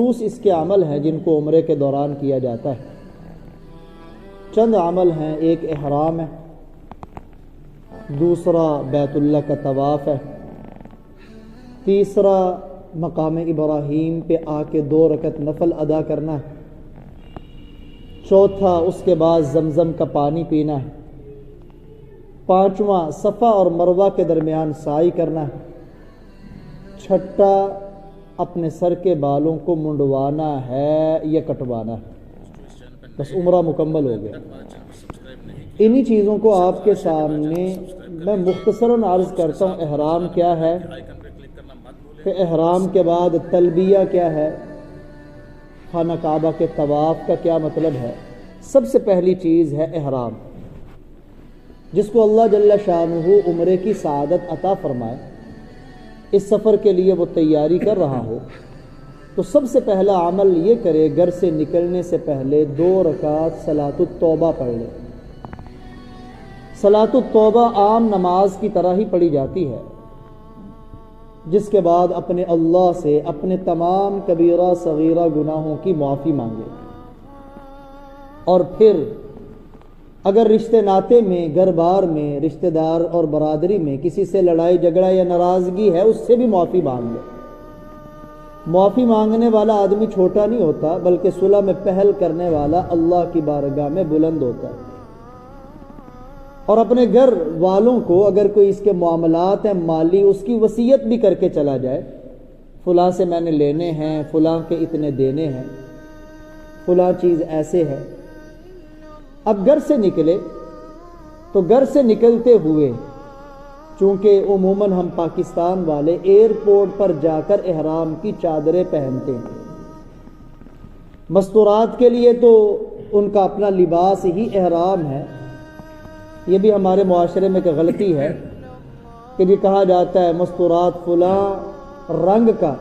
مخصوص اس کے عمل ہیں جن کو عمرے کے دوران کیا جاتا ہے۔ چند عمل ہیں، ایک احرام ہے، دوسرا بیت اللہ کا طواف ہے، تیسرا مقام ابراہیم پہ آ کے 2 رکعت نفل ادا کرنا ہے، چوتھا اس کے بعد زمزم کا پانی پینا ہے، پانچواں صفا اور مروہ کے درمیان سعی کرنا ہے، چھٹا اپنے سر کے بالوں کو منڈوانا ہے یا کٹوانا ہے۔ بس عمرہ مکمل ہو گیا۔ انہی چیزوں کو آپ کے سامنے میں مختصراً عرض کرتا ہوں۔ احرام کیا ہے، کہ احرام کے بعد تلبیہ کیا ہے، خانہ کعبہ کے طواف کا کیا مطلب ہے۔ سب سے پہلی چیز ہے احرام۔ جس کو اللہ جل شانہ عمرے کی سعادت عطا فرمائے، اس سفر کے لیے وہ تیاری کر رہا ہو، تو سب سے پہلا عمل یہ کرے، گھر سے نکلنے سے پہلے 2 رکعت صلاۃ التوبہ پڑھ لے۔ صلاۃ التوبہ عام نماز کی طرح ہی پڑھی جاتی ہے، جس کے بعد اپنے اللہ سے اپنے تمام کبیرہ صغیرہ گناہوں کی معافی مانگے، اور پھر اگر رشتے ناتے میں، گھر بار میں، رشتہ دار اور برادری میں کسی سے لڑائی جھگڑا یا ناراضگی ہے، اس سے بھی معافی مانگ لے۔ معافی مانگنے والا آدمی چھوٹا نہیں ہوتا، بلکہ صلح میں پہل کرنے والا اللہ کی بارگاہ میں بلند ہوتا ہے۔ اور اپنے گھر والوں کو اگر کوئی اس کے معاملات ہیں مالی، اس کی وصیت بھی کر کے چلا جائے، فلاں سے میں نے لینے ہیں، فلاں کے اتنے دینے ہیں، فلاں چیز ایسے ہے۔ اب گھر سے نکلے تو گھر سے نکلتے ہوئے، چونکہ عموماً ہم پاکستان والے ایئرپورٹ پر جا کر احرام کی چادریں پہنتے ہیں، مستورات کے لیے تو ان کا اپنا لباس ہی احرام ہے۔ یہ بھی ہمارے معاشرے میں ایک غلطی ہے کہ یہ کہا جاتا ہے مستورات فلاں رنگ کا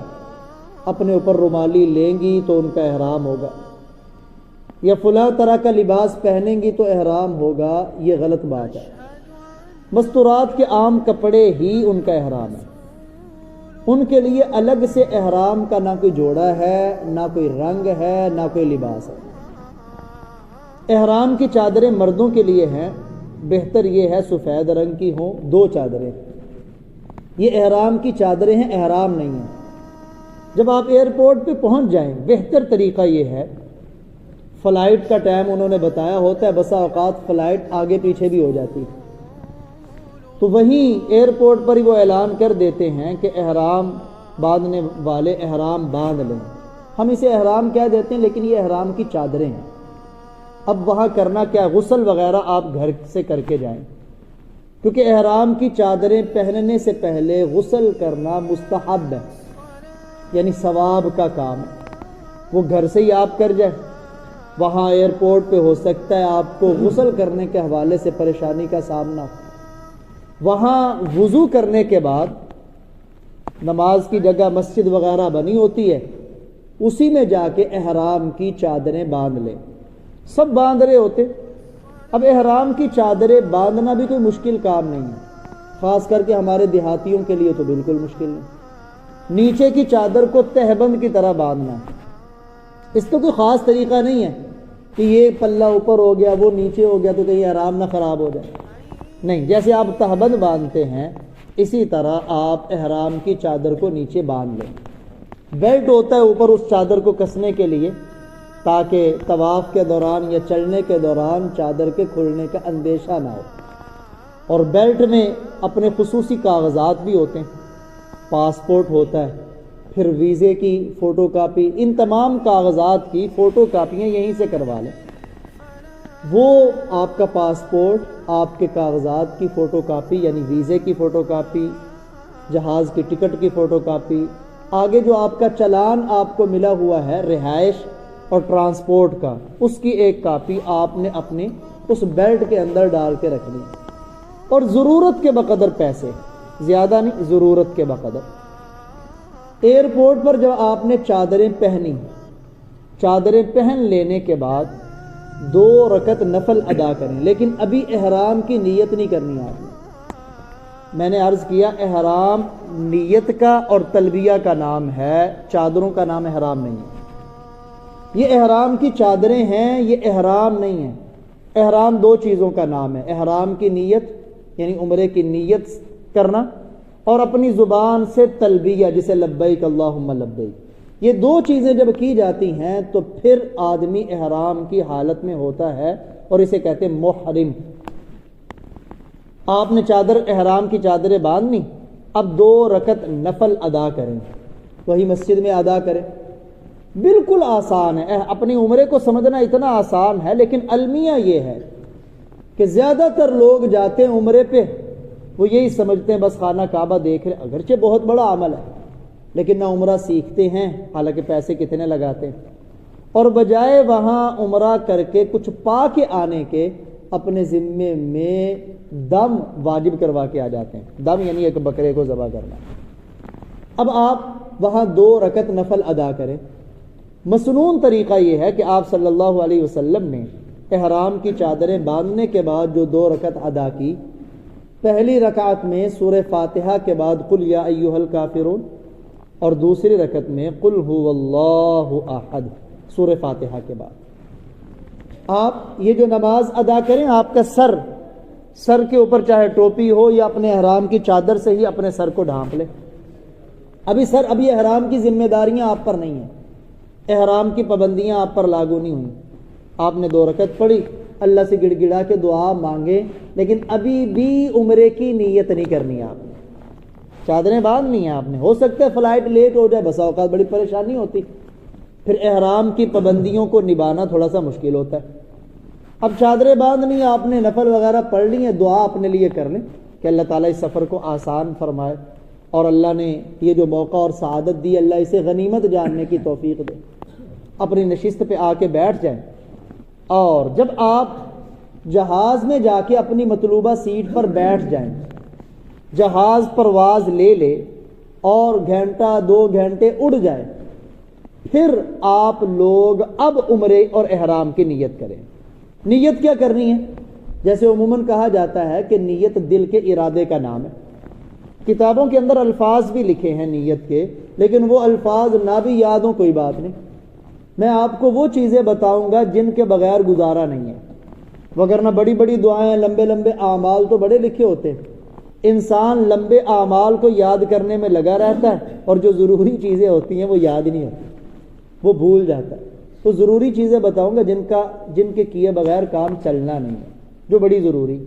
اپنے اوپر رومالی لیں گی تو ان کا احرام ہوگا، یا فلاں طرح کا لباس پہنیں گی تو احرام ہوگا۔ یہ غلط بات ہے۔ مستورات کے عام کپڑے ہی ان کا احرام ہے، ان کے لیے الگ سے احرام کا نہ کوئی جوڑا ہے، نہ کوئی رنگ ہے، نہ کوئی لباس ہے۔ احرام کی چادریں مردوں کے لیے ہیں، بہتر یہ ہے سفید رنگ کی ہوں، 2 چادریں۔ یہ احرام کی چادریں ہیں، احرام نہیں ہیں۔ جب آپ ایئرپورٹ پہ پہنچ جائیں، بہتر طریقہ یہ ہے، فلائٹ کا ٹائم انہوں نے بتایا ہوتا ہے، بسا اوقات فلائٹ آگے پیچھے بھی ہو جاتی، تو وہیں ایئرپورٹ پر ہی وہ اعلان کر دیتے ہیں کہ احرام باندھنے والے احرام باندھ لیں۔ ہم اسے احرام کہہ دیتے ہیں، لیکن یہ احرام کی چادریں ہیں۔ اب وہاں کرنا کیا، غسل وغیرہ آپ گھر سے کر کے جائیں، کیونکہ احرام کی چادریں پہننے سے پہلے غسل کرنا مستحب ہے، یعنی ثواب کا کام ہے۔ وہ گھر سے ہی آپ کر جائیں۔ وہاں ایئرپورٹ پہ ہو سکتا ہے آپ کو غسل کرنے کے حوالے سے پریشانی کا سامنا ہو، وہاں وضو کرنے کے بعد نماز کی جگہ مسجد وغیرہ بنی ہوتی ہے، اسی میں جا کے احرام کی چادریں باندھ لیں۔ سب باندھ رہے ہوتے۔ اب احرام کی چادریں باندھنا بھی کوئی مشکل کام نہیں ہے، خاص کر کے ہمارے دیہاتیوں کے لیے تو بالکل مشکل نہیں۔ نیچے کی چادر کو تہبند کی طرح باندھنا ہے۔ اس کا کوئی خاص طریقہ نہیں ہے کہ یہ پلہ اوپر ہو گیا، وہ نیچے ہو گیا تو کہیں احرام نہ خراب ہو جائے، نہیں۔ جیسے آپ تہبند باندھتے ہیں، اسی طرح آپ احرام کی چادر کو نیچے باندھ لیں۔ بیلٹ ہوتا ہے اوپر اس چادر کو کسنے کے لیے، تاکہ طواف کے دوران یا چلنے کے دوران چادر کے کھلنے کا اندیشہ نہ ہو۔ اور بیلٹ میں اپنے خصوصی کاغذات بھی ہوتے ہیں، پاسپورٹ ہوتا ہے، پھر ویزے کی فوٹو کاپی، ان تمام کاغذات کی فوٹو کاپیاں یہیں سے کروا لیں۔ وہ آپ کا پاسپورٹ، آپ کے کاغذات کی فوٹو کاپی یعنی ویزے کی فوٹو کاپی، جہاز کی ٹکٹ کی فوٹو کاپی، آگے جو آپ کا چلان آپ کو ملا ہوا ہے رہائش اور ٹرانسپورٹ کا، اس کی ایک کاپی آپ نے اپنے اس بیلٹ کے اندر ڈال کے رکھنی، اور ضرورت کے بقدر پیسے، زیادہ نہیں، ضرورت کے بقدر۔ ایئرپورٹ پر جب آپ نے چادریں پہنی، چادریں پہن لینے کے بعد 2 رکعت نفل ادا کریں، لیکن ابھی احرام کی نیت نہیں کرنی آپ نے۔ میں نے عرض کیا احرام نیت کا اور تلبیہ کا نام ہے، چادروں کا نام احرام نہیں ہے۔ یہ احرام کی چادریں ہیں، یہ احرام نہیں ہیں۔ احرام دو چیزوں کا نام ہے، احرام کی نیت یعنی عمرے کی نیت کرنا، اور اپنی زبان سے تلبیہ جسے لبیک اللہم لبیک، یہ دو چیزیں جب کی جاتی ہیں تو پھر آدمی احرام کی حالت میں ہوتا ہے اور اسے کہتے ہیں محرم۔ آپ نے چادر احرام کی چادریں باندھنی، اب 2 رکعت نفل ادا کریں، وہی مسجد میں ادا کریں۔ بالکل آسان ہے، اپنی عمرے کو سمجھنا اتنا آسان ہے، لیکن المیہ یہ ہے کہ زیادہ تر لوگ جاتے ہیں عمرے پہ، وہ یہی سمجھتے ہیں بس خانہ کعبہ دیکھ رہے، اگرچہ بہت بڑا عمل ہے لیکن نہ عمرہ سیکھتے ہیں، حالانکہ پیسے کتنے لگاتے ہیں، اور بجائے وہاں عمرہ کر کے کچھ پا کے آنے کے اپنے ذمے میں دم واجب کروا کے آ جاتے ہیں۔ دم یعنی ایک بکرے کو ذبح کرنا۔ اب آپ وہاں 2 رکعت نفل ادا کریں۔ مسنون طریقہ یہ ہے کہ آپ صلی اللہ علیہ وسلم نے احرام کی چادریں باندھنے کے بعد جو 2 رکعت ادا کی، پہلی رکعت میں سورہ فاتحہ کے بعد قل یا ایھا الکافرون، اور دوسری رکعت میں قل ھو اللہ احد سورہ فاتحہ کے بعد۔ آپ یہ جو نماز ادا کریں، آپ کا سر کے اوپر چاہے ٹوپی ہو یا اپنے احرام کی چادر سے ہی اپنے سر کو ڈھانپ لیں۔ ابھی احرام کی ذمہ داریاں آپ پر نہیں ہیں، احرام کی پابندیاں آپ پر لاگو نہیں ہوئیں۔ آپ نے 2 رکعت پڑھی، اللہ سے گڑ گڑا کے دعا مانگے، لیکن ابھی بھی عمرے کی نیت نہیں کرنی ہے آپ نے، چادریں باندھنی ہیں آپ نے۔ ہو سکتا ہے فلائٹ لیٹ ہو جائے، بسا اوقات بڑی پریشانی ہوتی، پھر احرام کی پابندیوں کو نبھانا تھوڑا سا مشکل ہوتا ہے۔ اب چادریں باندھنی، آپ نے نفل وغیرہ پڑھ لی ہیں، دعا اپنے لیے کر لیں کہ اللہ تعالیٰ اس سفر کو آسان فرمائے، اور اللہ نے یہ جو موقع اور سعادت دی، اللہ اسے غنیمت جاننے کی توفیق دے۔ اپنی نشست پہ آ کے بیٹھ جائیں، اور جب آپ جہاز میں جا کے اپنی مطلوبہ سیٹ پر بیٹھ جائیں، جہاز پرواز لے لے اور گھنٹہ 2 گھنٹے اڑ جائے، پھر آپ لوگ اب عمرے اور احرام کی نیت کریں۔ نیت کیا کرنی ہے؟ جیسے عموماً کہا جاتا ہے کہ نیت دل کے ارادے کا نام ہے، کتابوں کے اندر الفاظ بھی لکھے ہیں نیت کے، لیکن وہ الفاظ نہ بھی یاد ہوں کوئی بات نہیں، میں آپ کو وہ چیزیں بتاؤں گا جن کے بغیر گزارا نہیں ہے، وگرنہ بڑی بڑی دعائیں، لمبے لمبے اعمال تو بڑے لکھے ہوتے ہیں، انسان لمبے اعمال کو یاد کرنے میں لگا رہتا ہے، اور جو ضروری چیزیں ہوتی ہیں وہ یاد نہیں ہوتی، وہ بھول جاتا ہے۔ تو ضروری چیزیں بتاؤں گا جن کے کیے بغیر کام چلنا نہیں ہے، جو بڑی ضروری۔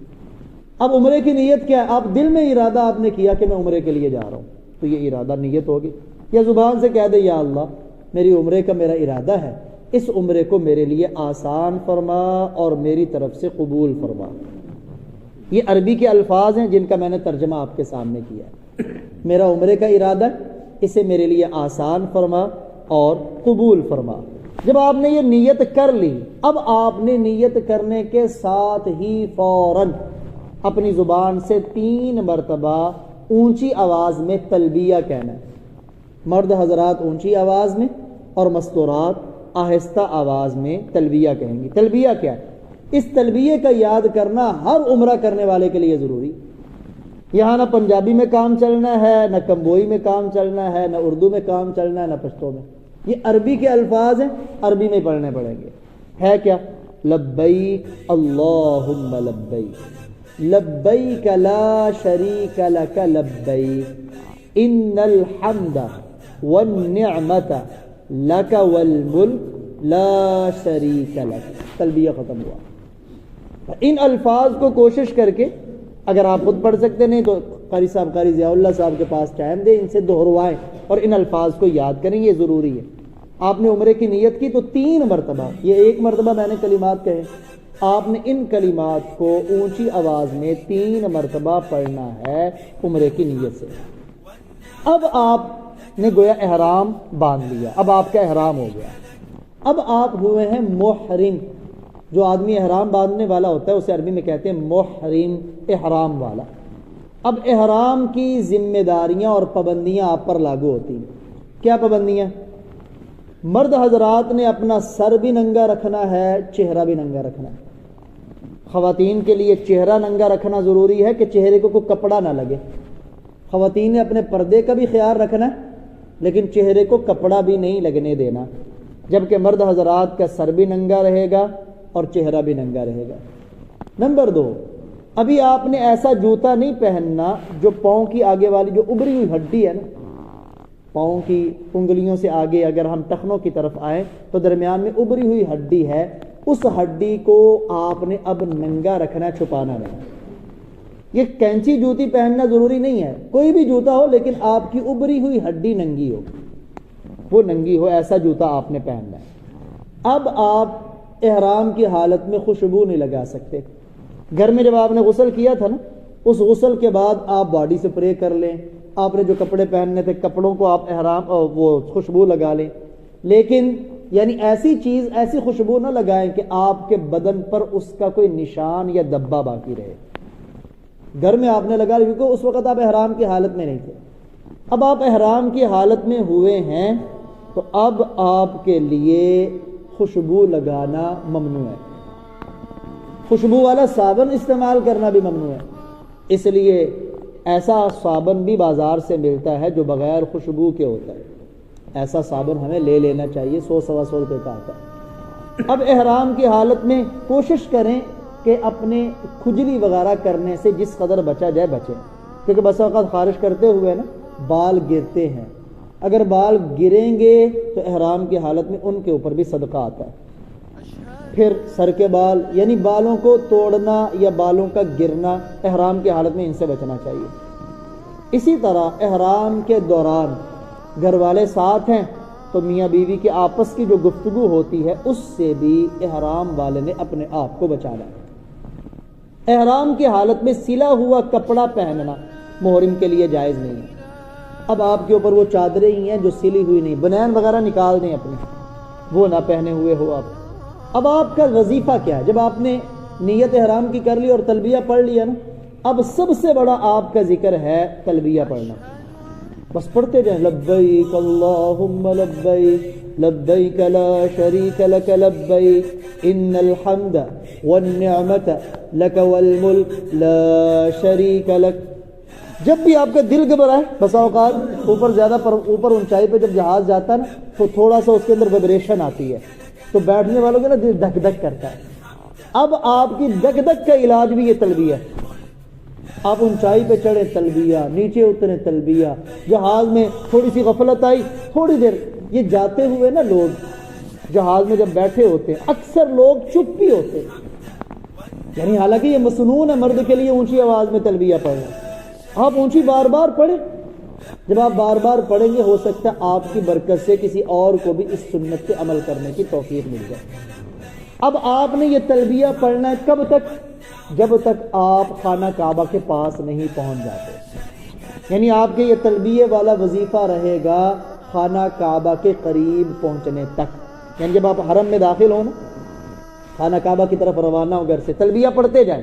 اب عمرے کی نیت کیا ہے؟ آپ دل میں ارادہ آپ نے کیا کہ میں عمرے کے لیے جا رہا ہوں، تو یہ ارادہ نیت ہوگی، یا زبان سے کہہ دے یا اللہ میری عمرے کا میرا ارادہ ہے، اس عمرے کو میرے لیے آسان فرما اور میری طرف سے قبول فرما۔ یہ عربی کے الفاظ ہیں جن کا میں نے ترجمہ آپ کے سامنے کیا ہے۔ میرا عمرے کا ارادہ ہے، اسے میرے لیے آسان فرما اور قبول فرما۔ جب آپ نے یہ نیت کر لی، اب آپ نے نیت کرنے کے ساتھ ہی فوراً اپنی زبان سے 3 مرتبہ اونچی آواز میں تلبیہ کہنا ہے۔ مرد حضرات اونچی آواز میں اور مستورات آہستہ آواز میں تلبیہ کہیں گی۔ تلبیہ کیا ہے؟ اس تلبیہ کا یاد کرنا ہر عمرہ کرنے والے کے لیے ضروری۔ یہاں نہ پنجابی میں کام چلنا ہے، نہ کمبوئی میں کام چلنا ہے، نہ اردو میں کام چلنا ہے، نہ پشتو میں، یہ عربی کے الفاظ ہیں، عربی میں پڑھنے پڑیں گے۔ ہے کیا؟ لبیک اللہم لبیک، لبیک لا شریک لک لبیک، ان الحمد والنعمت لک والملک لا شریک لک۔ تلبیہ ختم ہوا۔ ان الفاظ کو کوشش کر کے، اگر آپ خود پڑھ سکتے نہیں تو قاری صاحب، قاری ضیاء اللہ صاحب کے پاس ٹائم دیں، ان سے دہروائیں اور ان الفاظ کو یاد کریں، یہ ضروری ہے۔ آپ نے عمرے کی نیت کی تو 3 مرتبہ، یہ 1 مرتبہ میں نے کلمات کہے، آپ نے ان کلمات کو اونچی آواز میں 3 مرتبہ پڑھنا ہے عمرے کی نیت سے۔ اب آپ نے گویا احرام باندھ لیا، اب آپ کا احرام ہو گیا، اب آپ ہوئے ہیں محرم۔ جو آدمی احرام باندھنے والا ہوتا ہے اسے عربی میں کہتے ہیں محرم، احرام والا۔ اب احرام کی ذمہ داریاں اور پابندیاں آپ پر لاگو ہوتی ہیں۔ کیا پابندیاں؟ مرد حضرات نے اپنا سر بھی ننگا رکھنا ہے، چہرہ بھی ننگا رکھنا ہے۔ خواتین کے لیے چہرہ ننگا رکھنا ضروری ہے کہ چہرے کو کوئی کپڑا نہ لگے۔ خواتین نے اپنے پردے کا بھی خیال رکھنا ہے، لیکن چہرے کو کپڑا بھی نہیں لگنے دینا۔ جبکہ مرد حضرات کا سر بھی ننگا رہے گا اور چہرہ بھی ننگا رہے گا۔ نمبر 2، ابھی آپ نے ایسا جوتا نہیں پہننا جو پاؤں کی آگے والی جو ابری ہوئی ہڈی ہے نا، پاؤں کی انگلیوں سے آگے اگر ہم ٹخنوں کی طرف آئیں تو درمیان میں ابری ہوئی ہڈی ہے، اس ہڈی کو آپ نے اب ننگا رکھنا، چھپانا نہیں۔ یہ کینچی جوتی پہننا ضروری نہیں ہے، کوئی بھی جوتا ہو لیکن آپ کی ابری ہوئی ہڈی ننگی ہو، وہ ننگی ہو، ایسا جوتا آپ نے پہننا ہے۔ اب آپ احرام کی حالت میں خوشبو نہیں لگا سکتے۔ گھر میں جب آپ نے غسل کیا تھا نا، اس غسل کے بعد آپ باڈی سپرے کر لیں، آپ نے جو کپڑے پہننے تھے کپڑوں کو آپ احرام وہ خوشبو لگا لیں، لیکن یعنی ایسی چیز، ایسی خوشبو نہ لگائیں کہ آپ کے بدن پر اس کا کوئی نشان یا دبا باقی رہے۔ گھر میں آپ نے لگا لی کیونکہ اس وقت آپ احرام کی حالت میں نہیں تھے۔ اب آپ احرام کی حالت میں ہوئے ہیں تو اب آپ کے لیے خوشبو لگانا ممنوع ہے، خوشبو والا صابن استعمال کرنا بھی ممنوع ہے۔ اس لیے ایسا صابن بھی بازار سے ملتا ہے جو بغیر خوشبو کے ہوتا ہے، ایسا صابن ہمیں لے لینا چاہیے، 100-125 روپے کا آتا ہے۔ اب احرام کی حالت میں کوشش کریں کہ اپنے کھجلی وغیرہ کرنے سے جس قدر بچا جائے بچیں، کیونکہ بسا اوقات خارج کرتے ہوئے نا بال گرتے ہیں، اگر بال گریں گے تو احرام کی حالت میں ان کے اوپر بھی صدقہ آتا ہے۔ پھر سر کے بال، یعنی بالوں کو توڑنا یا بالوں کا گرنا، احرام کی حالت میں ان سے بچنا چاہیے۔ اسی طرح احرام کے دوران گھر والے ساتھ ہیں تو میاں بیوی کے آپس کی جو گفتگو ہوتی ہے اس سے بھی احرام والے نے اپنے آپ کو بچانا ہے۔ احرام کی حالت میں سلا ہوا کپڑا پہننا محرم کے لیے جائز نہیں ہے۔ اب آپ کے اوپر وہ چادریں ہی ہیں جو سلی ہوئی نہیں، بنیان وغیرہ نکال دیں اپنی، وہ نہ پہنے ہوئے ہو آپ۔ اب آپ کا وظیفہ کیا ہے؟ جب آپ نے نیت احرام کی کر لی اور تلبیہ پڑھ لیا نا، اب سب سے بڑا آپ کا ذکر ہے تلبیہ پڑھنا۔ بس پڑھتے جائیں، لبیک اللہم لبیک لبیک لا شریک لک لبیک ان الحمد والنعمت لک والملک لا شریک لک۔ جب بھی آپ کا دل گھبرائے، بسا اوقات اوپر اونچائی پہ جب جہاز جاتا ہے نا تو تھوڑا سا اس کے اندر ویبریشن آتی ہے تو بیٹھنے والوں کا نا دل دھک دھک کرتا ہے۔ اب آپ کی دھک دھک کا علاج بھی یہ تلبیہ ہے۔ آپ اونچائی پہ چڑھے تلبیہ، نیچے اترے تلبیہ، جہاز میں تھوڑی سی غفلت آئی، تھوڑی دیر یہ جاتے ہوئے نا لوگ جہاز میں جب بیٹھے ہوتے ہیں اکثر لوگ چپ بھی ہوتے ہیں، یعنی حالانکہ یہ مسنون ہے مرد کے لیے اونچی آواز میں تلبیہ پڑھنا، آپ اونچی بار بار پڑھیں۔ جب آپ بار بار پڑھیں گے ہو سکتا ہے آپ کی برکت سے کسی اور کو بھی اس سنت پہ عمل کرنے کی توفیق مل جائے۔ اب آپ نے یہ تلبیہ پڑھنا ہے کب تک؟ جب تک آپ خانہ کعبہ کے پاس نہیں پہنچ جاتے، یعنی آپ کے یہ تلبیہ والا وظیفہ رہے گا خانہ کعبہ کے قریب پہنچنے تک، یعنی جب آپ حرم میں داخل ہو نا، خانہ کعبہ کی طرف روانہ ہو گھر سے، تلبیہ پڑھتے جائیں،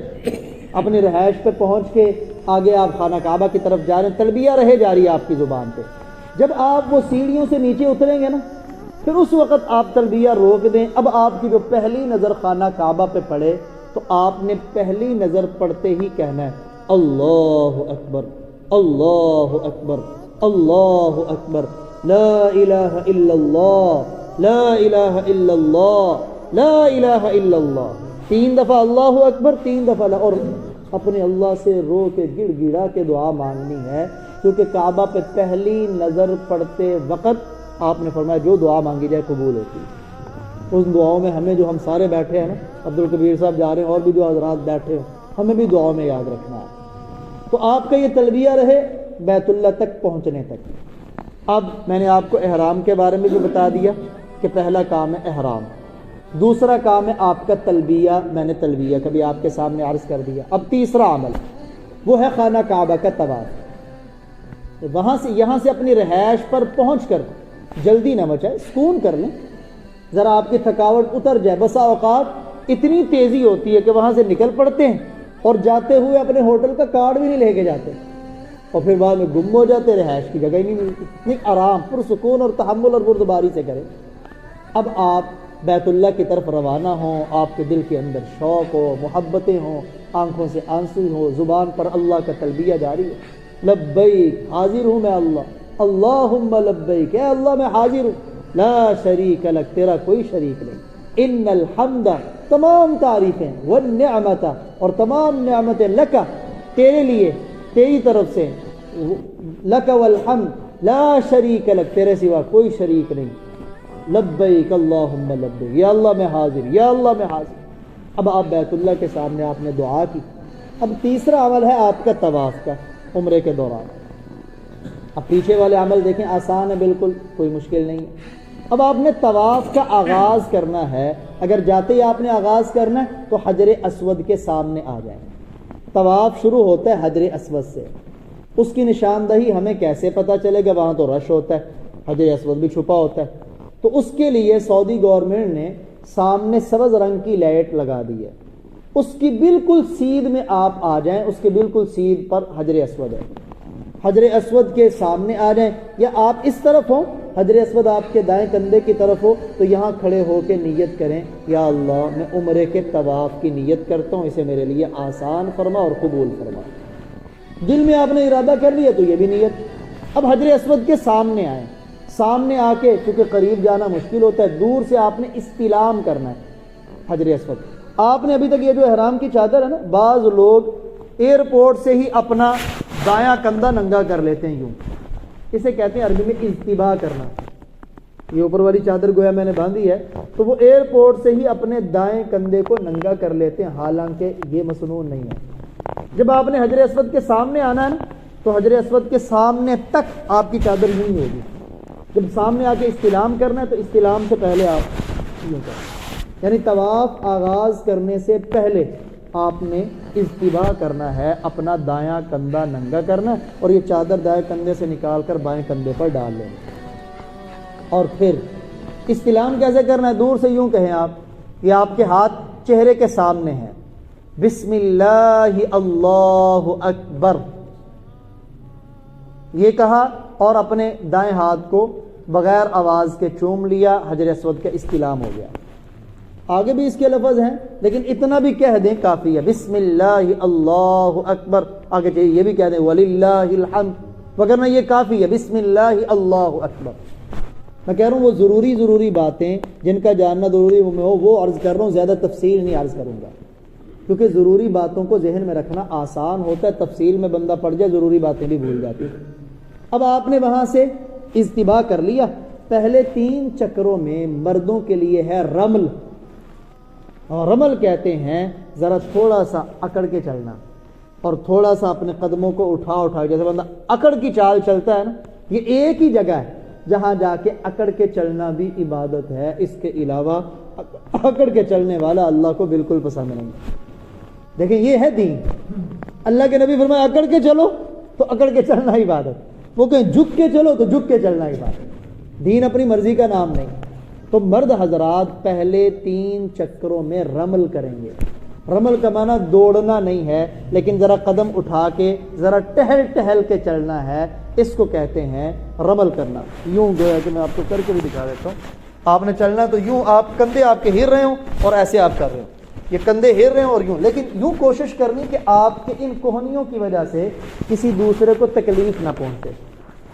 اپنی رہائش پہ پہنچ کے آگے آپ خانہ کعبہ کی طرف جا رہے ہیں، تلبیہ رہے جاری ہے آپ کی زبان پہ۔ جب آپ وہ سیڑھیوں سے نیچے اتریں گے نا پھر اس وقت آپ تلبیہ روک دیں۔ اب آپ کی جو پہلی نظر خانہ کعبہ پہ پڑے تو آپ نے پہلی نظر پڑتے ہی کہنا ہے اللہ اکبر اللہ اکبر اللہ اکبر لا الہ الا اللہ لا الہ الا اللہ لا الہ الا اللہ، 3 دفعہ اللہ اکبر، 3 دفعہ اور اپنے اللہ سے رو کے گڑ گڑا کے دعا مانگنی ہے، کیونکہ کعبہ پہ پہلی نظر پڑتے وقت آپ نے فرمایا جو دعا مانگی جائے قبول ہوتی ہے۔ ان دعاؤں میں ہمیں جو ہم سارے بیٹھے ہیں نا، عبدالکبیر صاحب جا رہے ہیں اور بھی جو حضرات بیٹھے ہیں، ہمیں بھی دعاؤں میں یاد رکھنا ہے۔ تو آپ کا یہ تلبیہ رہے بیت اللہ تک پہنچنے تک۔ اب میں نے آپ کو احرام کے بارے میں بھی بتا دیا کہ پہلا کام ہے احرام، دوسرا کام ہے آپ کا تلبیہ، میں نے تلبیہ کبھی آپ کے سامنے عرض کر دیا۔ اب تیسرا عمل وہ ہے خانہ کعبہ کا طواف۔ وہاں سے یہاں سے اپنی رہائش پر پہنچ کر جلدی نہ مچائے، سکون کر لیں، ذرا آپ کی تھکاوٹ اتر جائے۔ بسا اوقات اتنی تیزی ہوتی ہے کہ وہاں سے نکل پڑتے ہیں اور جاتے ہوئے اپنے ہوٹل کا کارڈ بھی نہیں لے کے جاتے اور پھر بعد میں گم ہو جاتے، رہائش کی جگہ ہی نہیں ملتی۔ نہیں، آرام پرسکون اور تحمل اور بردباری سے کریں۔ اب آپ بیت اللہ کی طرف روانہ ہوں، آپ کے دل کے اندر شوق ہو، محبتیں ہوں، آنکھوں سے آنسو ہو، زبان پر اللہ کا تلبیہ جاری ہو، لبیک حاضر ہوں میں اللہ، اللہم لبیک، اے اللہ میں حاضر ہوں، لا شریک لک، تیرا کوئی شریک نہیں، ان الحمد، تمام تعریفیں، والنعمت، اور تمام نعمتیں، لک، تیرے لیے، تیری طرف سے، لک والحمد لا شریک لک، تیرے سوا کوئی شریک نہیں، لبیک اللہم لبیک، یا اللہ میں حاضر، یا اللہ میں حاضر۔ اب آپ بیت اللہ کے سامنے آپ نے دعا کی۔ اب تیسرا عمل ہے آپ کا طواف کا عمرے کے دوران۔ اب پیچھے والے عمل دیکھیں، آسان ہے بالکل، کوئی مشکل نہیں ہے۔ اب آپ نے طواف کا آغاز کرنا ہے، اگر جاتے ہی آپ نے آغاز کرنا ہے تو حجر اسود کے سامنے آ جائیں۔ طواف شروع ہوتا ہے حجر اسود سے، اس کی نشاندہی ہمیں کیسے پتہ چلے گا؟ وہاں تو رش ہوتا ہے، حجر اسود بھی چھپا ہوتا ہے، تو اس کے لیے سعودی گورنمنٹ نے سامنے سبز رنگ کی لائٹ لگا دی ہے، اس کی بالکل سیدھ میں آپ آ جائیں، اس کے بالکل سیدھ پر حجر اسود ہے، حجر اسود کے سامنے آ جائیں، یا آپ اس طرف ہوں، حجر اسود آپ کے دائیں کندھے کی طرف ہو تو یہاں کھڑے ہو کے نیت کریں، یا اللہ میں عمرے کے طواف کی نیت کرتا ہوں، اسے میرے لیے آسان فرما اور قبول فرما۔ دل میں آپ نے ارادہ کر لیا تو یہ بھی نیت۔ اب حجر اسود کے سامنے آئیں، سامنے آ کے، چونکہ قریب جانا مشکل ہوتا ہے، دور سے آپ نے استلام کرنا ہے حجر اسود۔ آپ نے ابھی تک یہ جو احرام کی چادر ہے نا، بعض لوگ ایئرپورٹ سے ہی اپنا دایاں کندھا ننگا کر لیتے ہیں، یوں، اسے کہتے ہیں عربی میں اجتباء کرنا۔ یہ اوپر والی چادر گویا میں نے باندھی ہے تو وہ ایئرپورٹ سے ہی اپنے دائیں کندھے کو ننگا کر لیتے ہیں، حالانکہ یہ مسنون نہیں ہے۔ جب آپ نے حجر اسود کے سامنے آنا ہے نا تو حجر اسود کے سامنے تک آپ کی چادر یوں ہی ہوگی۔ جب سامنے آ کے استلام کرنا ہے تو استلام سے پہلے آپ یوں کریں، یعنی طواف آغاز کرنے سے پہلے آپ نے اجتباء کرنا ہے، اپنا دایاں کندھا ننگا کرنا ہے، اور یہ چادر دائیں کندھے سے نکال کر بائیں کندھے پر ڈال لیں۔ اور پھر استلام کیسے کرنا ہے؟ دور سے یوں کہیں آپ، یہ آپ کے ہاتھ چہرے کے سامنے ہیں، بسم اللہ اللہ اکبر، یہ کہا اور اپنے دائیں ہاتھ کو بغیر آواز کے چوم لیا، حجر اسود کا استلام ہو گیا۔ آگے بھی اس کے لفظ ہیں لیکن اتنا بھی کہہ دیں کافی ہے، بسم اللہ اللہ اکبر، آگے چاہیے یہ بھی کہہ دیں وللہ الحمد، وگرنہ یہ کافی ہے، بسم اللہ اللہ اکبر۔ میں کہہ رہا ہوں وہ ضروری باتیں جن کا جاننا ضروری میں ہو وہ عرض کر رہا ہوں، زیادہ تفصیل نہیں عرض کروں گا، کیونکہ ضروری باتوں کو ذہن میں رکھنا آسان ہوتا ہے، تفصیل میں بندہ پڑ جائے ضروری باتیں بھی بھول جاتی ہیں۔ اب آپ نے وہاں سے اجتباء کر لیا، پہلے 3 چکروں میں مردوں کے لیے ہے رمل، اور رمل کہتے ہیں ذرا تھوڑا سا اکڑ کے چلنا، اور تھوڑا سا اپنے قدموں کو اٹھا جیسے بندہ اکڑ کی چال چلتا ہے نا، یہ ایک ہی جگہ ہے جہاں جا کے اکڑ کے چلنا بھی عبادت ہے، اس کے علاوہ اکڑ کے چلنے والا اللہ کو بالکل پسند نہیں۔ دیکھیں یہ ہے دین، اللہ کے نبی فرمایا اکڑ کے چلو تو اکڑ کے چلنا عبادت، وہ کہیں جھک کے چلو تو جھک کے چلنا عبادت، دین اپنی مرضی کا نام نہیں۔ تو مرد حضرات پہلے 3 چکروں میں رمل کریں گے۔ رمل کا معنی دوڑنا نہیں ہے، لیکن ذرا قدم اٹھا کے ذرا ٹہل کے چلنا ہے، اس کو کہتے ہیں رمل کرنا۔ یوں گویا کہ میں آپ کو کر کے بھی دکھا دیتا ہوں، آپ نے چلنا تو یوں، آپ کندھے آپ کے ہل رہے ہوں اور ایسے آپ کر رہے ہوں، یہ کندھے ہل رہے ہوں اور یوں، لیکن یوں کوشش کرنی کہ آپ کے ان کوہنیوں کی وجہ سے کسی دوسرے کو تکلیف نہ پہنچے،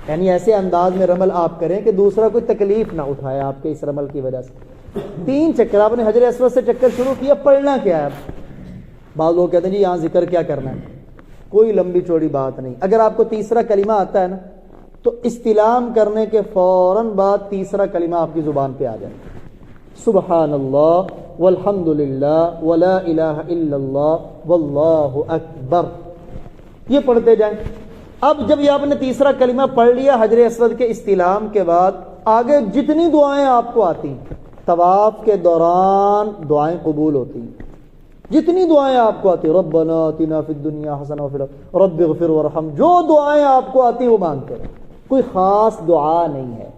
یعنی ایسے انداز میں رمل آپ کریں کہ دوسرا کوئی تکلیف نہ اٹھائے آپ کے اس رمل کی وجہ سے۔ 3 چکر آپ نے حجر اسود سے چکر شروع کیا، پڑھنا کیا ہے؟ بعض لوگ کہتے ہیں جی یہاں ذکر کیا کرنا ہے، کوئی لمبی چوڑی بات نہیں۔ اگر آپ کو تیسرا کلمہ آتا ہے نا تو استلام کرنے کے فوراً بعد تیسرا کلمہ آپ کی زبان پہ آ جائے، سبحان اللہ والحمد للہ ولا الہ الا اللہ واللہ اکبر، یہ پڑھتے جائیں۔ اب جب یہ آپ نے تیسرا کلمہ پڑھ لیا حجر اسود کے استلام کے بعد، آگے جتنی دعائیں آپ کو آتی ہیں، طواف کے دوران دعائیں قبول ہوتی ہیں، جتنی دعائیں آپ کو آتی ہیں، ربنا آتنا فی الدنیا حسنہ وفی الآخرۃ رب اغفر وارحم، جو دعائیں آپ کو آتی ہیں وہ مانگتے ہیں، کوئی خاص دعا نہیں ہے،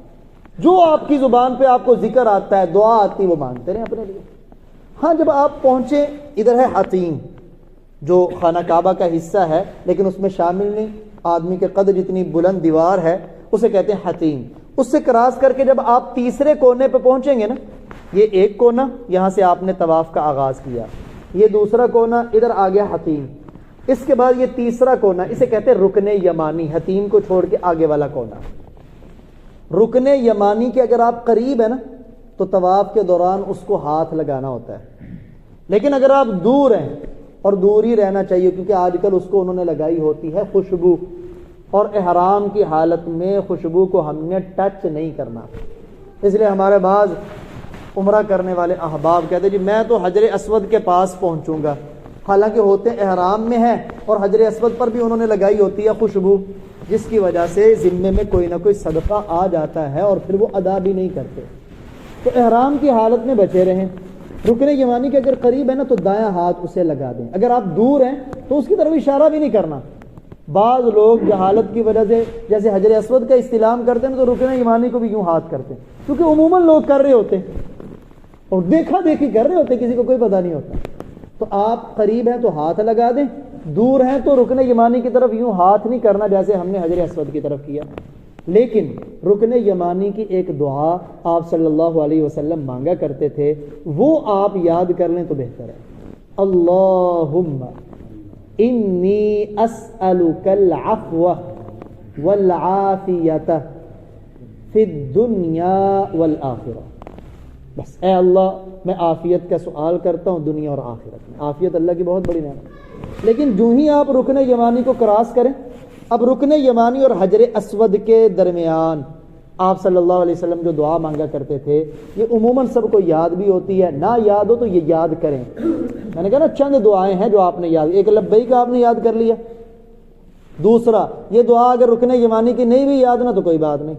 جو آپ کی زبان پہ آپ کو ذکر آتا ہے، دعا آتی وہ مانگتے رہیں اپنے لیے۔ ہاں جب آپ پہنچے، ادھر ہے حتیم جو خانہ کعبہ کا حصہ ہے لیکن اس میں شامل نہیں، آدمی کے قد جتنی بلند دیوار ہے اسے کہتے ہیں حتیم، اس سے کراس کر کے جب آپ تیسرے کونے پہ پہنچیں گے نا، یہ ایک کونا یہاں سے آپ نے طواف کا آغاز کیا، یہ دوسرا کونا ادھر آ گیا حتیم، اس کے بعد یہ تیسرا کونا، اسے کہتے ہیں رکن یمانی، حتیم کو چھوڑ کے آگے والا کونا۔ رکن یمانی کے اگر آپ قریب ہیں نا تو طواف کے دوران اس کو ہاتھ لگانا ہوتا ہے، لیکن اگر آپ دور ہیں، اور دور ہی رہنا چاہیے کیونکہ آج کل اس کو انہوں نے لگائی ہوتی ہے خوشبو، اور احرام کی حالت میں خوشبو کو ہم نے ٹچ نہیں کرنا، اس لیے ہمارے بعض عمرہ کرنے والے احباب کہتے ہیں جی میں تو حجر اسود کے پاس پہنچوں گا، حالانکہ ہوتے احرام میں ہے اور حجر اسود پر بھی انہوں نے لگائی ہوتی ہے خوشبو، جس کی وجہ سے ذمے میں کوئی نہ کوئی صدقہ آ جاتا ہے اور پھر وہ ادا بھی نہیں کرتے۔ تو احرام کی حالت میں بچے رہیں۔ رکن یمانی کے اگر قریب ہے نا تو دایاں ہاتھ اسے لگا دیں، اگر آپ دور ہیں تو اس کی طرف اشارہ بھی نہیں کرنا۔ بعض لوگ جہالت کی وجہ سے جیسے حجر اسود کا استلام کرتے ہیں تو رکن یمانی کو بھی یوں ہاتھ کرتے ہیں، کیونکہ عموماً لوگ کر رہے ہوتے ہیں اور دیکھا دیکھی کر رہے ہوتے ہیں، کسی کو کوئی پتہ نہیں ہوتا۔ تو آپ قریب ہیں تو ہاتھ لگا دیں، دور ہیں تو رکن یمانی کی طرف یوں ہاتھ نہیں کرنا جیسے ہم نے حجر اسود کی طرف کیا۔ لیکن رکن یمانی کی ایک دعا آپ صلی اللہ علیہ وسلم مانگا کرتے تھے، وہ آپ یاد کر لیں تو بہتر ہے۔ اللہم انی اسألک العفو والعافیت فی الدنیا والآخرہ۔ بس اے اللہ میں عافیت کا سوال کرتا ہوں دنیا اور آخرت میں۔ عافیت اللہ کی بہت بڑی نعمت، لیکن جو ہی آپ رکن یمانی کو کراس کریں، اب رکن یمانی اور حجر اسود کے درمیان آپ صلی اللہ علیہ وسلم جو دعا مانگا کرتے تھے، یہ عموماً سب کو یاد بھی ہوتی ہے، نہ یاد ہو تو یہ یاد کریں۔ میں نے کہا نا چند دعائیں ہیں جو آپ نے یاد، ایک لبیک آپ نے یاد کر لیا، دوسرا یہ دعا اگر رکن یمانی کی نہیں بھی یاد نہ تو کوئی بات نہیں،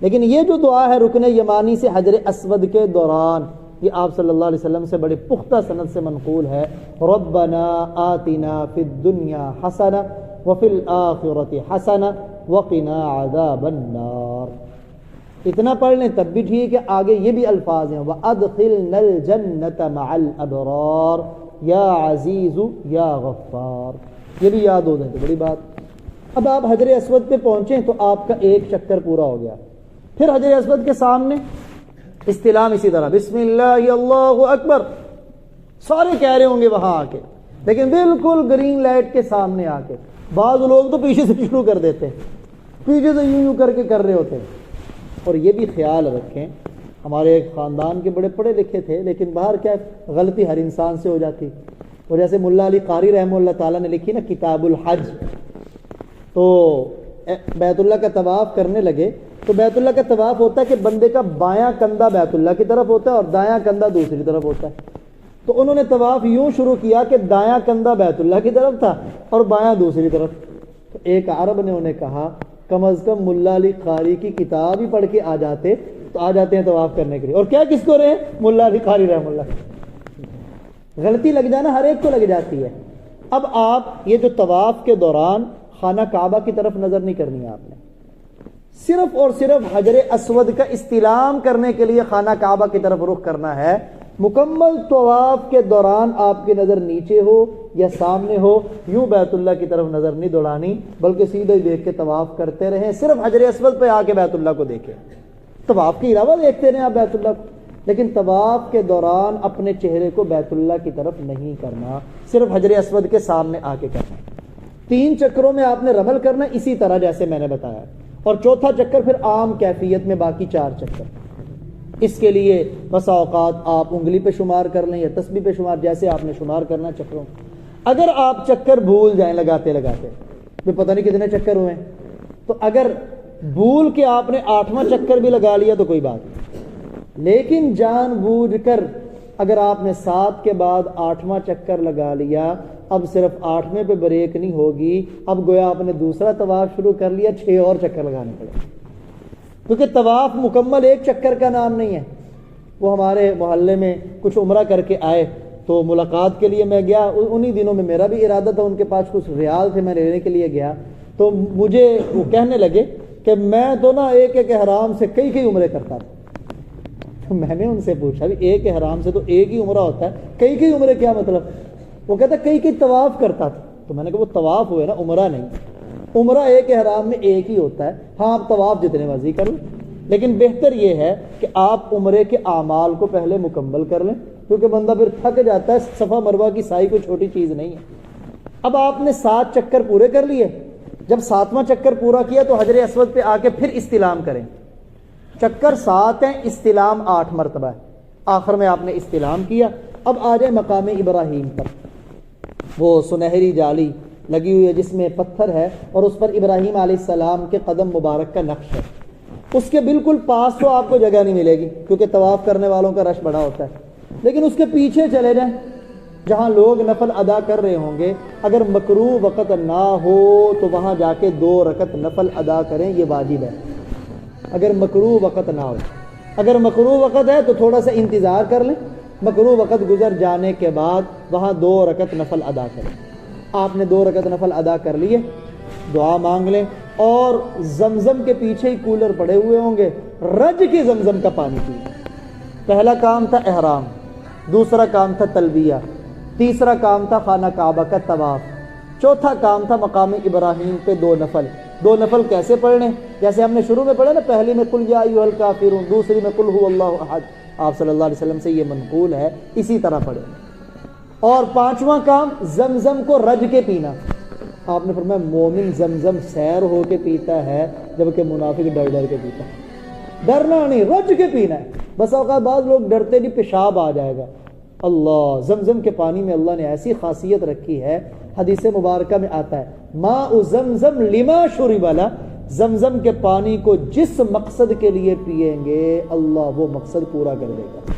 لیکن یہ جو دعا ہے رکن یمانی سے حجر اسود کے دوران، یہ آپ صلی اللہ علیہ وسلم سے بڑے پختہ سند سے منقول ہے۔ ربنا آتنا فی الدنیا حسنہ وفی الآخرۃ حسنہ وقنا عذاب النار۔ اتنا پڑھ لیں تب بھی ٹھیک ہے، آگے یہ بھی الفاظ ہیں وَأَدْخِلْنَا الْجَنَّةَ مَعَ الْأَبْرَارِ یا عزیز یا غفار، یہ بھی یاد ہو جائے تو بڑی بات۔ اب آپ حجر اسود پہ پہنچیں تو آپ کا ایک چکر پورا ہو گیا، پھر حجر اسود کے سامنے استلام اسی طرح بسم اللہ اللہ اکبر سارے کہہ رہے ہوں گے وہاں آ کے، لیکن بالکل گرین لائٹ کے سامنے آ کے۔ بعض لوگ تو پیچھے سے شروع کر دیتے ہیں، پیچھے سے یوں کر کے کر رہے ہوتے ہیں۔ اور یہ بھی خیال رکھیں، ہمارے ایک خاندان کے بڑے پڑھے لکھے تھے، لیکن باہر کیا غلطی ہر انسان سے ہو جاتی، اور جیسے ملا علی قاری رحمہ اللہ تعالیٰ نے لکھی نا کتاب الحج، تو بیت اللہ کا طواف کرنے لگے تو بیت اللہ کا طواف ہوتا ہے کہ بندے کا بایاں کندھا بیت اللہ کی طرف ہوتا ہے اور دایاں کندھا دوسری طرف ہوتا ہے۔ تو انہوں نے طواف یوں شروع کیا کہ دایاں کندھا بیت اللہ کی طرف تھا اور بایاں دوسری طرف۔ تو ایک عرب نے انہیں کہا کم از کم ملا علی قاری کی کتاب ہی پڑھ کے آ جاتے تو آ جاتے ہیں طواف کرنے کے لیے، اور کیا کس کو رہے ملا علی قاری رحمہ اللہ۔ غلطی لگ جانا ہر ایک کو لگ جاتی ہے۔ اب آپ یہ جو طواف کے دوران خانہ کعبہ کی طرف نظر نہیں کرنی ہے، آپ نے صرف اور صرف حجر اسود کا استلام کرنے کے لیے خانہ کعبہ کی طرف رخ کرنا ہے۔ مکمل طواف کے دوران آپ کی نظر نیچے ہو یا سامنے ہو، یوں بیت اللہ کی طرف نظر نہیں دوڑانی، بلکہ سیدھے دیکھ کے طواف کرتے رہیں۔ صرف حجر اسود پہ آ کے بیت اللہ کو دیکھیں، طواف کے علاوہ دیکھتے رہیں آپ بیت اللہ کو، لیکن طواف کے دوران اپنے چہرے کو بیت اللہ کی طرف نہیں کرنا، صرف حجر اسود کے سامنے آ کے کرنا۔ 3 چکروں میں آپ نے رمل کرنا اسی طرح جیسے میں نے بتایا، اور چوتھا چکر پھر عام کیفیت میں باقی 4 چکر۔ اس کے لیے بسا اوقات آپ انگلی پہ شمار کر لیں یا تسبیح پہ شمار، جیسے آپ نے شمار کرنا چکروں۔ اگر آپ چکر بھول جائیں لگاتے لگاتے، پتہ نہیں کتنے چکر ہوئے ہیں، تو اگر بھول کے آپ نے 8واں چکر بھی لگا لیا تو کوئی بات نہیں، لیکن جان بوجھ کر اگر آپ نے 7 کے بعد 8واں چکر لگا لیا، اب صرف 8ویں پہ بریک نہیں ہوگی، اب گویا آپ نے دوسرا طواف شروع کر لیا، 6 اور چکر لگانے پڑے، کیونکہ طواف مکمل ایک چکر کا نام نہیں ہے۔ وہ ہمارے محلے میں کچھ عمرہ کر کے آئے تو ملاقات کے لیے میں گیا، انہی دنوں میں میرا بھی ارادہ تھا، ان کے پاس کچھ ریال تھے، میں لینے کے لیے گیا تو مجھے وہ کہنے لگے کہ میں تو نا ایک ایک احرام سے کئی عمرے کرتا تھا۔ تو میں نے ان سے پوچھا بھی ایک احرام سے تو ایک ہی عمرہ ہوتا ہے، کئی عمرے کیا مطلب؟ وہ کہتا کئی طواف کرتا تھا۔ تو میں نے کہا وہ طواف ہوئے نا، عمرہ نہیں، عمرہ ایک احرام میں ایک ہی ہوتا ہے۔ ہاں آپ طواف جتنے مرضی کر لیں، لیکن بہتر یہ ہے کہ آپ عمرے کے اعمال کو پہلے مکمل کر لیں، کیونکہ بندہ پھر تھک جاتا ہے، صفا مروہ کی سعی کوئی چھوٹی چیز نہیں ہے۔ اب آپ نے 7 چکر پورے کر لیے، جب 7واں چکر پورا کیا تو حجر اسود پہ آ کے پھر استلام کریں، چکر 7 ہیں، استلام 8 مرتبہ ہے، آخر میں آپ نے استلام کیا۔ اب آ جائے مقام ابراہیم پر، وہ سنہری جالی لگی ہوئی ہے جس میں پتھر ہے اور اس پر ابراہیم علیہ السلام کے قدم مبارک کا نقش ہے۔ اس کے بالکل پاس تو آپ کو جگہ نہیں ملے گی کیونکہ طواف کرنے والوں کا رش بڑا ہوتا ہے، لیکن اس کے پیچھے چلے جائیں جہاں لوگ نفل ادا کر رہے ہوں گے، اگر مکروہ وقت نہ ہو تو وہاں جا کے 2 رکعت نفل ادا کریں، یہ واجب ہے اگر مکروہ وقت نہ ہو۔ اگر مکروہ وقت ہے تو تھوڑا سا انتظار کر لیں، مکروہ وقت گزر جانے کے بعد وہاں 2 رکعت نفل ادا کریں۔ آپ نے 2 رکعت نفل ادا کر لیے، دعا مانگ لیں، اور زمزم کے پیچھے ہی کولر پڑے ہوئے ہوں گے، رج کے زمزم کا پانی پئیں۔ پہلا کام تھا احرام، دوسرا کام تھا تلبیہ، تیسرا کام تھا خانہ کعبہ کا طواف، چوتھا کام تھا مقام ابراہیم پہ 2 نفل۔ 2 نفل کیسے پڑھنے؟ جیسے ہم نے شروع میں پڑھا نا، پہلی میں قل یا ایھا الکافرون، دوسری میں قل ھو اللہ احد، آپ صلی اللہ علیہ وسلم سے یہ منقول ہے، اسی طرح پڑھیں۔ اور 5واں کام زمزم کو رج کے پینا۔ آپ نے فرمایا مومن زمزم سیر ہو کے پیتا ہے جبکہ منافق ڈر ڈر کے پیتا ہے۔ ڈرنا نہیں، رج کے پینا ہے۔ بس اوقات بعض لوگ ڈرتے نہیں، پیشاب آ جائے گا۔ اللہ، زمزم کے پانی میں اللہ نے ایسی خاصیت رکھی ہے، حدیث مبارکہ میں آتا ہے ماء زمزم لما شرب لہ، زمزم کے پانی کو جس مقصد کے لیے پئیں گے اللہ وہ مقصد پورا کر دے گا۔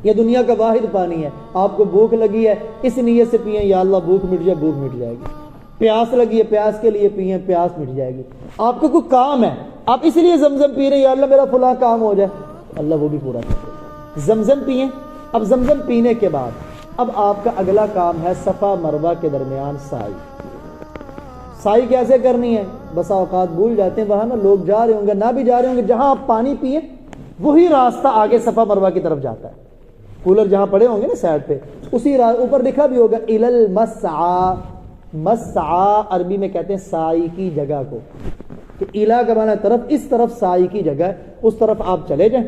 یہ دنیا کا واحد پانی ہے، آپ کو بھوک لگی ہے اس نیت سے پئیں یا اللہ بھوک مٹ جائے، بھوک مٹ جائے گی۔ پیاس لگی ہے، پیاس کے لیے پئیں، پیاس مٹ جائے گی۔ آپ کو کوئی کام ہے، آپ اس لیے زمزم پی رہے ہیں یا اللہ میرا فلاں کام ہو جائے، اللہ وہ بھی پورا کر دے گا۔ زمزم پئیں۔ اب زمزم پینے کے بعد اب آپ کا اگلا کام ہے صفا مروہ کے درمیان سعی۔ سعی کیسے کرنی ہے؟ بسا اوقات بھول جاتے ہیں، وہاں نا لوگ جا رہے ہوں گے، نہ بھی جا رہے ہوں گے، جہاں آپ پانی پیئے وہی راستہ آگے صفا مروہ کی طرف جاتا ہے۔ کولر جہاں پڑے ہوں گے نا سائڈ پہ، اسی اوپر لکھا بھی ہوگا الی المسعی، مسعی عربی میں کہتے ہیں سعی کی جگہ کو، کہ الا کا معنی طرف، اس طرف سعی کی جگہ ہے، اس طرف آپ چلے جائیں۔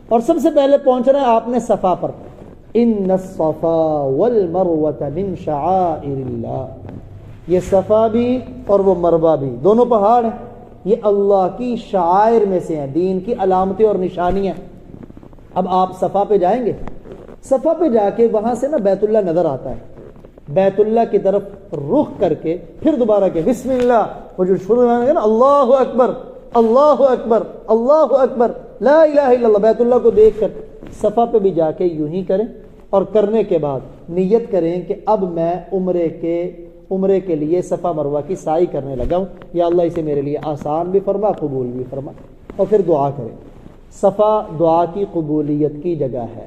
اور سب سے پہلے پہنچنا ہے آپ نے صفا پر۔ ان الصفا والمروۃ من شعائر اللہ، یہ صفا بھی اور وہ مروہ بھی دونوں پہاڑ ہیں، یہ اللہ کی شعائر میں سے ہیں، دین کی علامتیں اور نشانیاں۔ اب آپ صفا پہ جائیں گے، صفا پہ جا کے وہاں سے نا بیت اللہ نظر آتا ہے، بیت اللہ کی طرف رخ کر کے پھر دوبارہ کہ بسم اللہ، وہ جو شروع میں نا اللہ اکبر اللہ اکبر اللہ اکبر لا الہ الا اللہ، بیت اللہ کو دیکھ کر صفا پہ بھی جا کے یوں ہی کریں، اور کرنے کے بعد نیت کریں کہ اب میں عمرے کے لیے صفا مروہ کی سعی کرنے لگا ہوں، یا اللہ اسے میرے لیے آسان بھی فرما، قبول بھی فرما۔ اور پھر دعا کریں۔ صفا دعا کی قبولیت کی جگہ ہے۔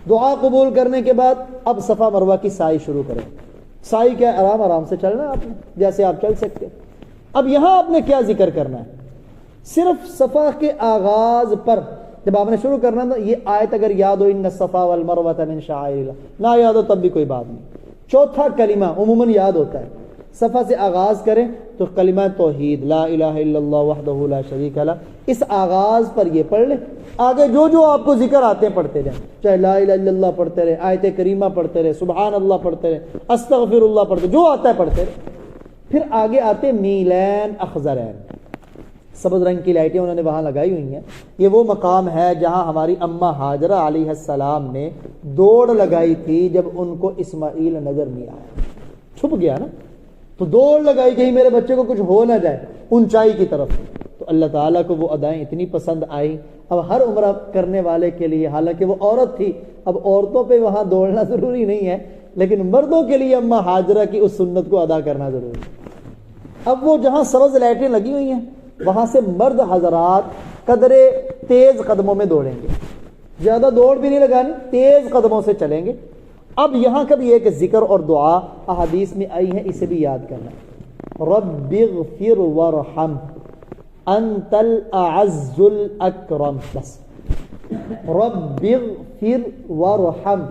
دعا قبول کرنے کے بعد اب صفا مروہ کی سعی شروع کریں۔ سعی کیا؟ آرام آرام سے چلنا ہے آپ نے، جیسے آپ چل سکتے۔ اب یہاں آپ نے کیا ذکر کرنا ہے؟ صرف صفا کے آغاز پر جب آپ نے شروع کرنا تھا، یہ آیت اگر یاد ہو ان الصفا والمروۃ من شعائر اللہ، نہ یاد ہو تب بھی کوئی بات نہیں۔ چوتھا کلمہ عموماً یاد ہوتا ہے، صفا سے آغاز کریں تو کلمہ توحید لا الہ الا اللہ وحدہ لا شریک لہ، اس آغاز پر یہ پڑھ لیں۔ آگے جو جو آپ کو ذکر آتے ہیں پڑھتے جائیں، چاہے لا الہ الا اللہ پڑھتے رہے، آیت کریمہ پڑھتے رہے، سبحان اللہ پڑھتے رہے، استغفر اللہ پڑھتے، جو آتا ہے پڑھتے رہے۔ پھر آگے آتے میلین اخضرین، سبز رنگ کی لائٹیں انہوں نے وہاں لگائی ہوئی ہیں، یہ وہ مقام ہے جہاں ہماری اماں ہاجرہ علیہ السلام نے دوڑ لگائی تھی جب ان کو اسماعیل نظر نہیں آیا، چھپ گیا نا، تو دوڑ لگائی کہیں میرے بچے کو کچھ ہو نہ جائے اونچائی کی طرف، تو اللہ تعالیٰ کو وہ ادائیں اتنی پسند آئی۔ اب ہر عمرہ کرنے والے کے لیے، حالانکہ وہ عورت تھی، اب عورتوں پہ وہاں دوڑنا ضروری نہیں ہے، لیکن مردوں کے لیے اماں ہاجرہ کی اس سنت کو ادا کرنا ضروری ہے۔ اب وہ جہاں سبز لائٹیں لگی ہوئی ہیں وہاں سے مرد حضرات قدرے تیز قدموں میں دوڑیں گے، زیادہ دوڑ بھی نہیں لگانی، تیز قدموں سے چلیں گے۔ اب یہاں کا بھی ایک ذکر اور دعا احادیث میں آئی ہے، اسے بھی یاد کرنا۔ رب اغفر وارحم انت الاعز الاکرم، بس رب اغفر وارحم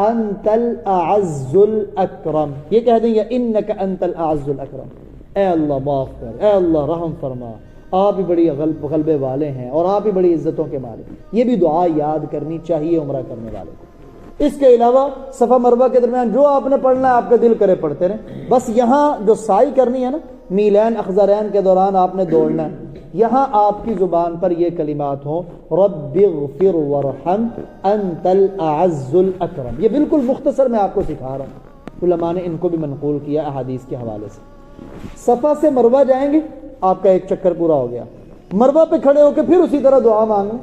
انت الاعز الاکرم، یہ کہہ دیں یا انک انت الاعز الاکرم، اے اللہ معاف کر، اے اللہ رحم فرما، آپ ہی بڑی غلبے والے ہیں اور آپ ہی بڑی عزتوں کے مالک۔ یہ بھی دعا یاد کرنی چاہیے عمرہ کرنے والے کو۔ اس کے علاوہ صفا مروہ کے درمیان جو آپ نے پڑھنا ہے آپ کا دل کرے پڑھتے رہیں، بس یہاں جو سعی کرنی ہے نا، میلین اخضرین کے دوران آپ نے دوڑنا ہے، یہاں آپ کی زبان پر یہ کلمات ہوں رب اغفر ورحم انت الاعز الاکرم. یہ بالکل مختصر میں آپ کو سکھا رہا ہوں، علماء نے ان کو بھی منقول کیا احادیث کے حوالے سے. صفا سے مروہ جائیں گے، آپ کا ایک چکر پورا ہو گیا. مروہ پہ کھڑے ہو کے پھر اسی طرح دعا مانگیں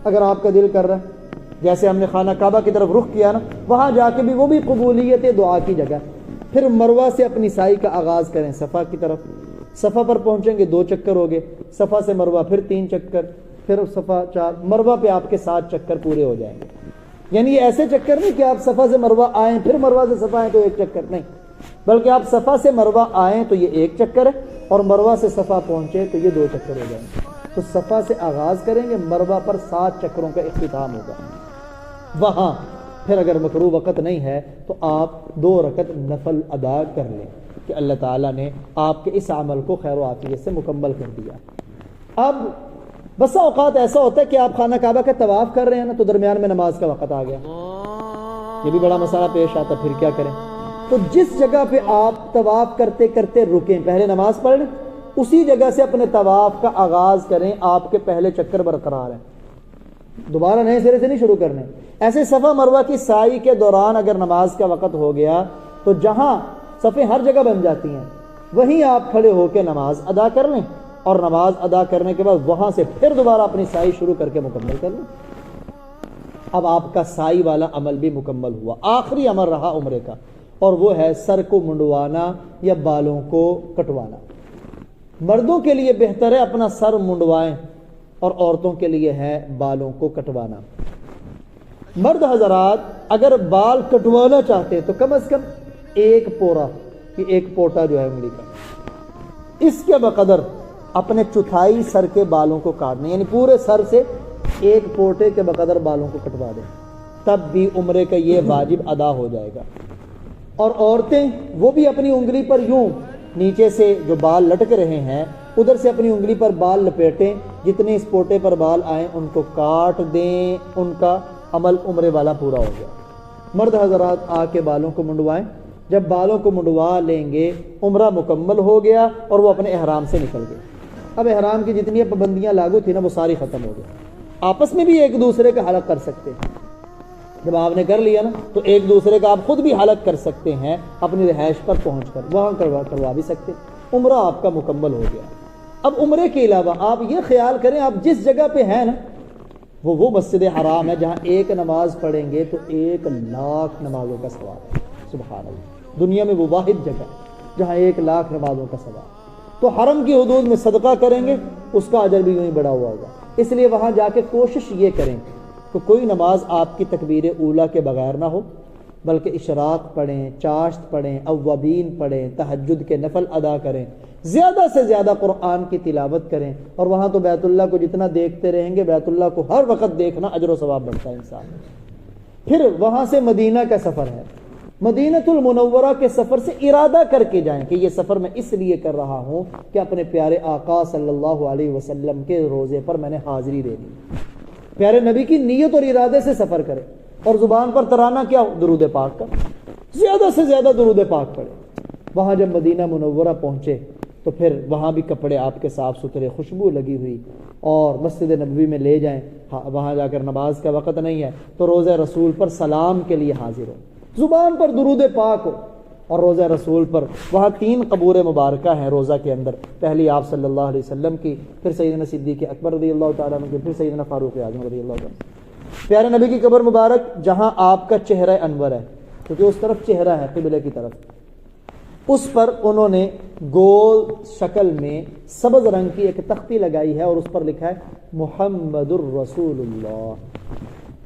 اگر آپ کا دل کر رہا ہے. جیسے ہم نے خانہ کعبہ کی طرف رخ کیا نا، وہاں جا کے بھی وہ بھی قبولیت دعا کی جگہ. پھر مروہ سے اپنی سعی کا آغاز کریں صفا کی طرف. صفا پر پہنچیں گے 2 چکر ہو گئے، صفا سے مروہ پھر 3 چکر، پھر صفا 4، مروہ پہ آپ کے 7 چکر پورے ہو جائیں گے. یعنی یہ ایسے چکر نہیں کہ آپ صفا سے مروہ آئیں پھر مروہ سے صفا آئیں تو 1 چکر، نہیں، بلکہ آپ صفا سے مروہ آئیں تو یہ 1 چکر ہے، اور مروہ سے صفا پہنچے تو یہ 2 چکر ہو جائیں گے. تو صفا سے آغاز کریں گے، مروہ پر 7 چکروں کا اختتام ہوگا. وہاں پھر اگر مکروہ وقت نہیں ہے تو آپ 2 رکعت نفل ادا کر لیں کہ اللہ تعالیٰ نے آپ کے اس عمل کو خیر و عافیت سے مکمل کر دیا. اب بسا اوقات ایسا ہوتا ہے کہ آپ خانہ کعبہ کا طواف کر رہے ہیں نا، تو درمیان میں نماز کا وقت آ گیا، یہ بھی بڑا مسئلہ پیش آتا، پھر کیا کریں؟ تو جس جگہ پہ آپ طواف کرتے کرتے رکیں، پہلے نماز پڑھ لیں، اسی جگہ سے اپنے طواف کا آغاز کریں. آپ کے پہلے چکر برقرار ہیں، دوبارہ نئے سرے سے نہیں شروع کرنے. ایسے صفا مروہ کی سعی کے دوران اگر نماز کا وقت ہو گیا تو جہاں صفیں ہر جگہ بن جاتی ہیں وہیں آپ کھڑے ہو کے نماز ادا کر لیں، اور نماز ادا کرنے کے بعد وہاں سے پھر دوبارہ اپنی سعی شروع کر کے مکمل کر لیں. اب آپ کا سعی والا عمل بھی مکمل ہوا. آخری عمل رہا عمرے کا، اور وہ ہے سر کو منڈوانا یا بالوں کو کٹوانا. مردوں کے لیے بہتر ہے اپنا سر منڈوائیں، اور عورتوں کے لیے ہے بالوں کو کٹوانا. مرد حضرات اگر بال کٹوانا چاہتے ہیں تو کم از کم 1 پورا، کہ 1 پوٹا جو ہے انگلی کا، اس کے بقدر اپنے چوتھائی سر کے بالوں کو کاٹنے، یعنی پورے سر سے 1 پوٹے کے بقدر بالوں کو کٹوا دیں، تب بھی عمرے کا یہ واجب ادا ہو جائے گا. اور عورتیں وہ بھی اپنی انگلی پر یوں نیچے سے جو بال لٹک رہے ہیں ادھر سے اپنی انگلی پر بال لپیٹیں، جتنے اس پوٹے پر بال آئیں ان کو کاٹ دیں، ان کا عمل عمرے والا پورا ہو گیا. مرد حضرات آ کے بالوں کو منڈوائیں. جب بالوں کو منڈوا لیں گے عمرہ مکمل ہو گیا اور وہ اپنے احرام سے نکل گئے. اب احرام کی جتنی پابندیاں لاگو تھی نا وہ ساری ختم ہو گئی. آپس میں بھی ایک دوسرے کا حلق کر سکتے ہیں. جب آپ نے کر لیا نا تو ایک دوسرے کا آپ خود بھی حلق کر سکتے ہیں اپنی رہائش پر پہنچ کر، وہاں کروا بھی سکتے. عمرہ آپ کا مکمل ہو گیا. اب عمرے کے علاوہ آپ یہ خیال کریں آپ جس جگہ پہ ہیں نا وہ مسجد حرام ہے جہاں 1 نماز پڑھیں گے تو 1,00,000 نمازوں کا ثواب ہے. سبحان اللہ، دنیا میں وہ واحد جگہ جہاں 1,00,000 نمازوں کا ثواب. تو حرم کی حدود میں صدقہ کریں گے اس کا اجر بھی یوں ہی بڑا ہوا ہوگا. اس لیے وہاں جا کے کوشش یہ کریں کہ کوئی نماز آپ کی تکبیر اولیٰ کے بغیر نہ ہو، بلکہ اشراق پڑھیں، چاشت پڑھیں، اوابین پڑھیں، تہجد کے نفل ادا کریں، زیادہ سے زیادہ قرآن کی تلاوت کریں. اور وہاں تو بیت اللہ کو جتنا دیکھتے رہیں گے، بیت اللہ کو ہر وقت دیکھنا اجر و ثواب بڑھتا ہے انسان. پھر وہاں سے مدینہ کا سفر ہے. مدینۃ المنورہ کے سفر سے ارادہ کر کے جائیں کہ یہ سفر میں اس لیے کر رہا ہوں کہ اپنے پیارے آقا صلی اللہ علیہ وسلم کے روضے پر میں نے حاضری دے دی. پیارے نبی کی نیت اور ارادے سے سفر کرے، اور زبان پر ترانہ کیا ہو؟ درود پاک کا. زیادہ سے زیادہ درود پاک پڑھے. وہاں جب مدینہ منورہ پہنچے تو پھر وہاں بھی کپڑے آپ کے صاف ستھرے، خوشبو لگی ہوئی، اور مسجد نبوی میں لے جائیں. وہاں جا کر نماز کا وقت نہیں ہے تو روضہ رسول پر سلام کے لیے حاضر ہو، زبان پر درود پاک ہو. اور روضہ رسول پر وہاں 3 قبور مبارکہ ہیں روضہ کے اندر. پہلی آپ صلی اللہ علیہ وسلم کی، پھر سیدنا صدیق اکبر رضی اللہ تعالیٰ عنہ کی، پھر سیدنا فاروق اعظم رضی اللہ تعالیٰ عنہ. پیارے نبی کی قبر مبارک جہاں آپ کا چہرہ انور ہے، کیونکہ اس طرف چہرہ ہے قبلے کی طرف، اس پر انہوں نے گول شکل میں سبز رنگ کی ایک تختی لگائی ہے اور اس پر لکھا ہے محمد الرسول اللہ،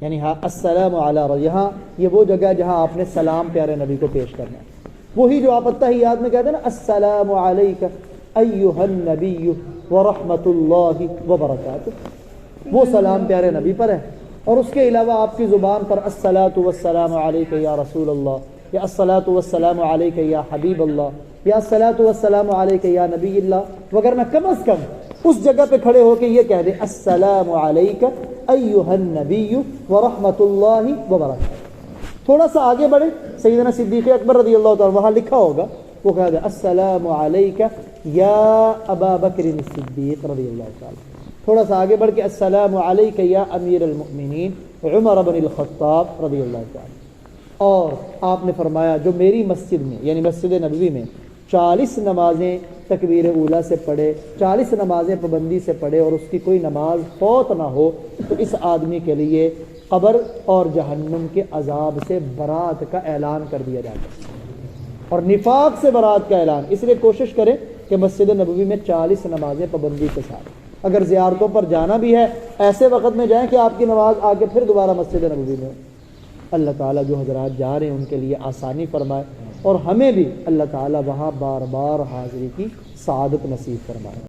یعنی السلام علی. یہاں یہ وہ جگہ جہاں آپ نے سلام پیارے نبی کو پیش کرنا ہے. وہی جو آپ التحیات میں کہتے ہیں نا السلام علیک ایھا النبی ورحمۃ اللہ وبرکاتہ، وہ سلام پیارے نبی پر ہے. اور اس کے علاوہ آپ کی زبان پر الصلاۃ والسلام علیک یا رسول اللہ، یا الصلاۃ والسلام علیک یا حبیب اللہ، یا الصلاۃ والسلام علیک یا نبی اللہ، وگرنہ کم از کم اس جگہ پہ کھڑے ہو کے یہ کہہ دیں السلام علیک ایھا النبی ورحمۃ اللہ وبرکاتہ. تھوڑا سا آگے بڑھے، سیدنا صدیق اکبر رضی اللہ تعالیٰ، وہاں لکھا ہوگا وہ کہا گیا السلام علیکہ یا ابا بکر الصدیق رضی اللہ تعالیٰ. تھوڑا سا آگے بڑھ کے السلام علیکہ یا امیر المؤمنین عمر بن الخطاب رضی اللہ تعالیٰ. اور آپ نے فرمایا جو میری مسجد میں یعنی مسجد نبوی میں 40 نمازیں تکبیر اولیٰ سے پڑھے، 40 نمازیں پابندی سے پڑھے اور اس کی کوئی نماز فوت نہ ہو، تو اس آدمی کے لیے قبر اور جہنم کے عذاب سے برات کا اعلان کر دیا جاتا ہے اور نفاق سے برات کا اعلان. اس لیے کوشش کریں کہ مسجد نبوی میں 40 نمازیں پابندی کے ساتھ. اگر زیارتوں پر جانا بھی ہے ایسے وقت میں جائیں کہ آپ کی نماز آ کے پھر دوبارہ مسجد نبوی میں ہو. اللہ تعالیٰ جو حضرات جا رہے ہیں ان کے لیے آسانی فرمائے اور ہمیں بھی اللہ تعالیٰ وہاں بار بار حاضری کی سعادت نصیب فرمائے.